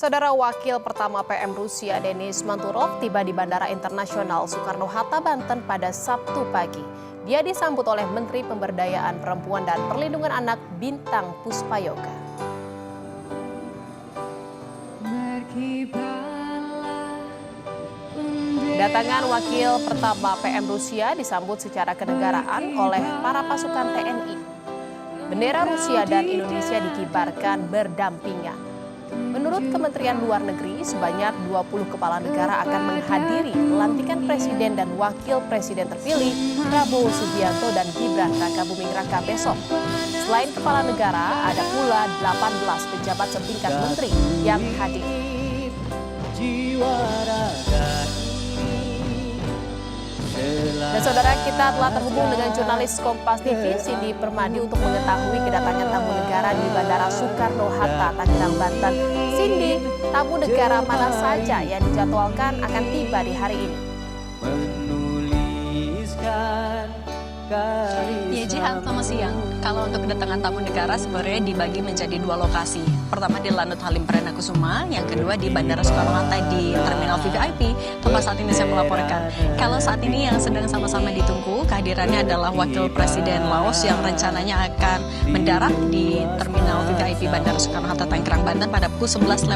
Saudara Wakil Pertama PM Rusia Denis Manturov tiba di Bandara Internasional Soekarno-Hatta, Banten pada Sabtu pagi. Dia disambut oleh Menteri Pemberdayaan Perempuan dan Perlindungan Anak Bintang Puspayoga. Kedatangan Wakil Pertama PM Rusia disambut secara kenegaraan oleh para pasukan TNI. Bendera Rusia dan Indonesia dikibarkan berdampingan. Menurut Kementerian Luar Negeri, sebanyak 20 kepala negara akan menghadiri pelantikan Presiden dan Wakil Presiden terpilih Prabowo Subianto dan Gibran Rakabuming Raka besok. Selain kepala negara, ada pula 18 pejabat setingkat menteri yang hadir. Dan saudara, kita telah terhubung dengan jurnalis Kompas TV Cindy Permadi untuk mengetahui kedatangan tamu negara di Bandara Soekarno-Hatta, Tangerang, Banten. Cindy, tamu negara mana saja yang dijadwalkan akan tiba di hari ini? Ya, Jihan, selamat siang. Kalau untuk kedatangan tamu negara sebenarnya dibagi menjadi dua lokasi. Pertama di Lanut Halim Perdana Kusuma, yang kedua di Bandara Soekarno-Hatta di Terminal VVIP, tempat saat ini saya melaporkan. Kalau saat ini yang sedang sama-sama ditunggu kehadirannya adalah Wakil Presiden Laos yang rencananya akan mendarat di Terminal VVIP Bandara Soekarno-Hatta Tangerang, Banten pada pukul 11.35,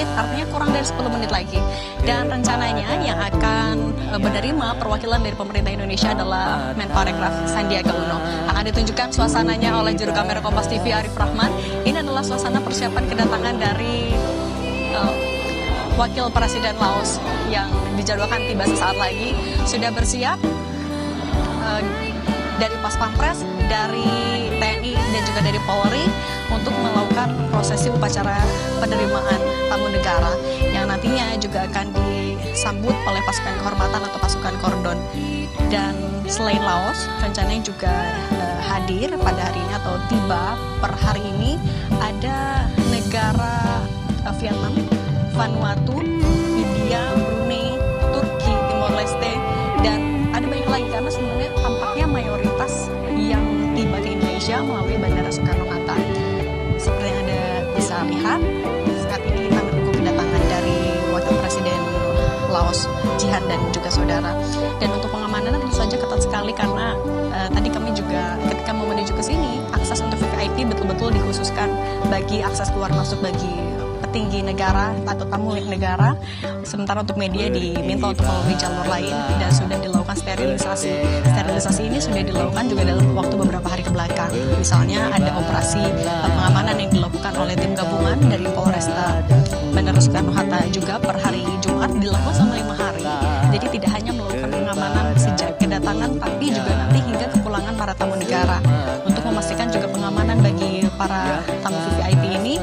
artinya kurang dari 10 menit lagi. Dan rencananya yang akan menerima perwakilan dari pemerintah Indonesia adalah Menparekraf Sandiaga Uno. Akan ditunjukkan suasananya oleh juru kamera Kompas TV Arif Rahman. Ini adalah suasana persiapan kedatangan dari Wakil Presiden Laos yang dijadwalkan tiba sesaat lagi. Sudah bersiap dari Pas Pampres, dari TNI dan juga dari Polri untuk melakukan prosesi upacara penerimaan tamu negara yang nantinya juga akan disambut oleh pasukan kehormatan atau pasukan kordon. Dan selain Laos, rencananya juga hadir pada hari ini atau tiba per hari ini ada negara Vietnam, Vanuatu, India, Brunei, Turki, Timor Leste, dan ada banyak lagi karena sebenarnya tampaknya mayoritas yang tiba ke Indonesia melalui Bandara Soekarno-Hatta. Seperti yang Anda bisa lihat, saat ini kita menunggu kedatangan dari Wakil Presiden Laos, Jihan dan juga saudara. Dan untuk pengamanan tentu saja ketat sekali karena tadi kami juga ketika mau menuju ke sini, akses untuk VVIP betul-betul dikhususkan bagi akses keluar masuk bagi petinggi negara atau tamu negara. Sementara untuk media diminta untuk melalui jalur lain dan sudah dilakukan sterilisasi. Sterilisasi ini sudah dilakukan juga dalam waktu beberapa hari kebelakang. Misalnya ada operasi pengamanan yang dilakukan oleh tim gabungan dari Polresta Bandara Soekarno-Hatta juga per hari Jumat dilakukan selama 5 hari. Jadi tidak hanya melakukan pengamanan sejak kedatangan, tapi juga nanti hingga kepulangan para tamu negara. Untuk memastikan juga pengamanan bagi para tamu VVIP ini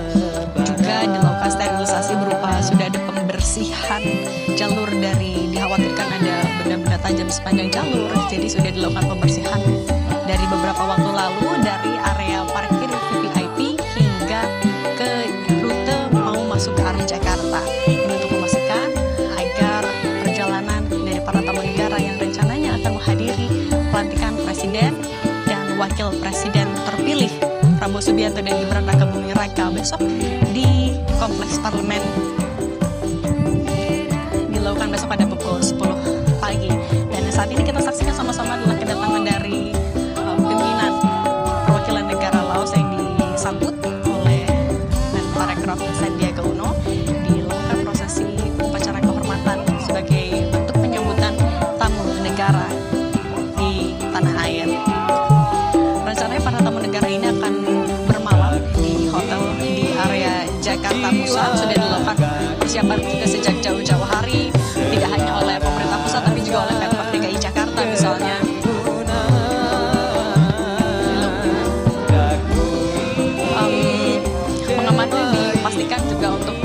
juga dilakukan sterilisasi berupa sudah ada pembersihan jalur dari dikhawatirkan ada benda-benda tajam sepanjang jalur. Jadi sudah dilakukan pembersihan dari beberapa waktu lalu dari area parkir VVIP hingga ke rute mau masuk ke arah Jakarta. Ini untuk memastikan agar perjalanan dari para tamu negara yang rencananya akan menghadiri pelantikan Presiden dan Wakil Presiden terpilih Prabowo Subianto dan Gibran Rakabuming Raka besok di Kompleks Parlemen dilakukan besok pada pukul 10 pagi. Dan saat ini kita saksikan sama-sama adalah kedatangan dari pimpinan perwakilan negara Laos yang disambut oleh Menparekraf Sandiaga Uno. Dilakukan prosesi upacara kehormatan sebagai bentuk penyambutan tamu negara di tanah air. Rencananya para tamu negara ini akan bermalam di hotel di area Jakarta Pusat. Sudah dilakukan persiapan juga sejak jauh-jauh hari, tidak hanya oleh pemerintah pusat tapi juga oleh Pemprov DKI Jakarta misalnya. Pengamanan dipastikan juga untuk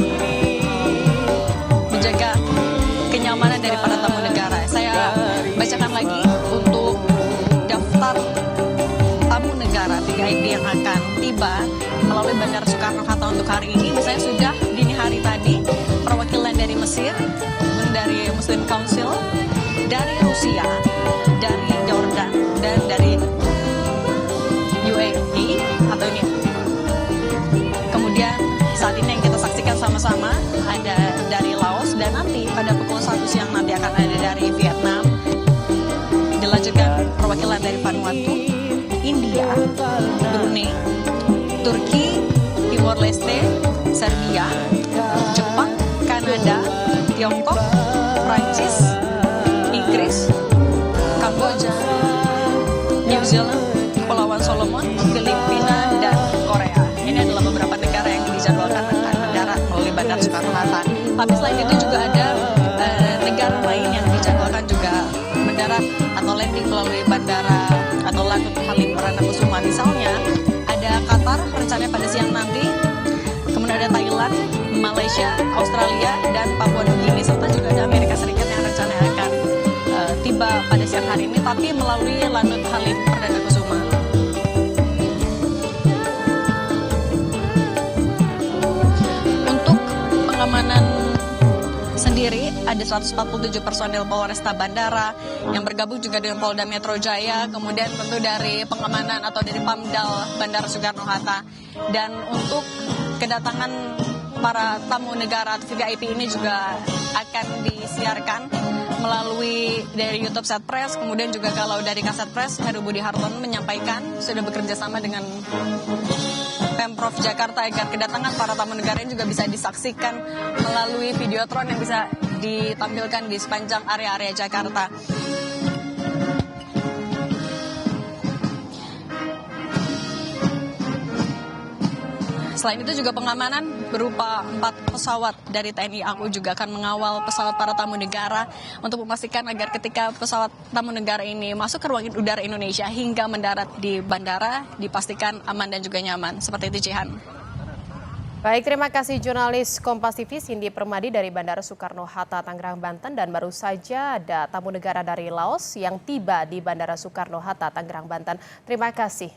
menjaga kenyamanan dari para tamu negara. Saya bacakan lagi untuk daftar tamu negara VVIP yang akan tiba melalui Bandara Soekarno-Hatta untuk hari ini. Misalnya sudah dini hari tadi perwakilan dari Mesir, dari Muslim Council, dari Rusia, dari Jordan, dan dari UAE atau ini. Kemudian saat ini yang kita saksikan sama sama-sama, ada dari Laos, dan nanti pada pukul 1 siang nanti akan ada dari Vietnam. Dilanjutkan perwakilan dari Vanuatu, India, Brunei, Turki, Timor Leste, Serbia, Jepang, Kanada, Tiongkok, Prancis, Inggris, Kamboja, New Zealand, Kepulauan Solomon, Filipina, dan Korea. Ini adalah beberapa negara yang dijadwalkan akan mendarat melalui Bandara Soekarno-Hatta. Tapi selain itu juga ada negara lain yang dijadwalkan juga mendarat atau landing melalui bandara atau Lanut Halim Perdana Kusuma. Misalnya ada Qatar rencananya pada siang nanti, kemudian ada Thailand, Malaysia, Australia, dan Papua Nugini, serta juga ada Amerika Serikat yang rencananya akan tiba pada siang hari ini, tapi melalui Lanut Halim Perdana Kusuma. Untuk pengamanan sendiri ada 147 personil Polresta Bandara yang bergabung juga dengan Polda Metro Jaya, kemudian tentu dari pengamanan atau dari Pamdal Bandara Soekarno-Hatta. Dan untuk kedatangan para tamu negara atau VIP ini juga akan disiarkan melalui dari YouTube Setpress, kemudian juga kalau dari Kasetpress, Heru Budi Hartono menyampaikan sudah bekerja sama dengan Pemprov Jakarta agar kedatangan para tamu negara ini juga bisa disaksikan melalui videotron yang bisa ditampilkan di sepanjang area-area Jakarta. Selain itu juga pengamanan berupa 4 pesawat dari TNI AU juga akan mengawal pesawat para tamu negara untuk memastikan agar ketika pesawat tamu negara ini masuk ke ruang udara Indonesia hingga mendarat di bandara dipastikan aman dan juga nyaman. Seperti itu, Cihan. Baik, terima kasih jurnalis Kompas TV Cindy Permadi dari Bandara Soekarno-Hatta, Tangerang, Banten. Dan baru saja ada tamu negara dari Laos yang tiba di Bandara Soekarno-Hatta, Tangerang, Banten. Terima kasih.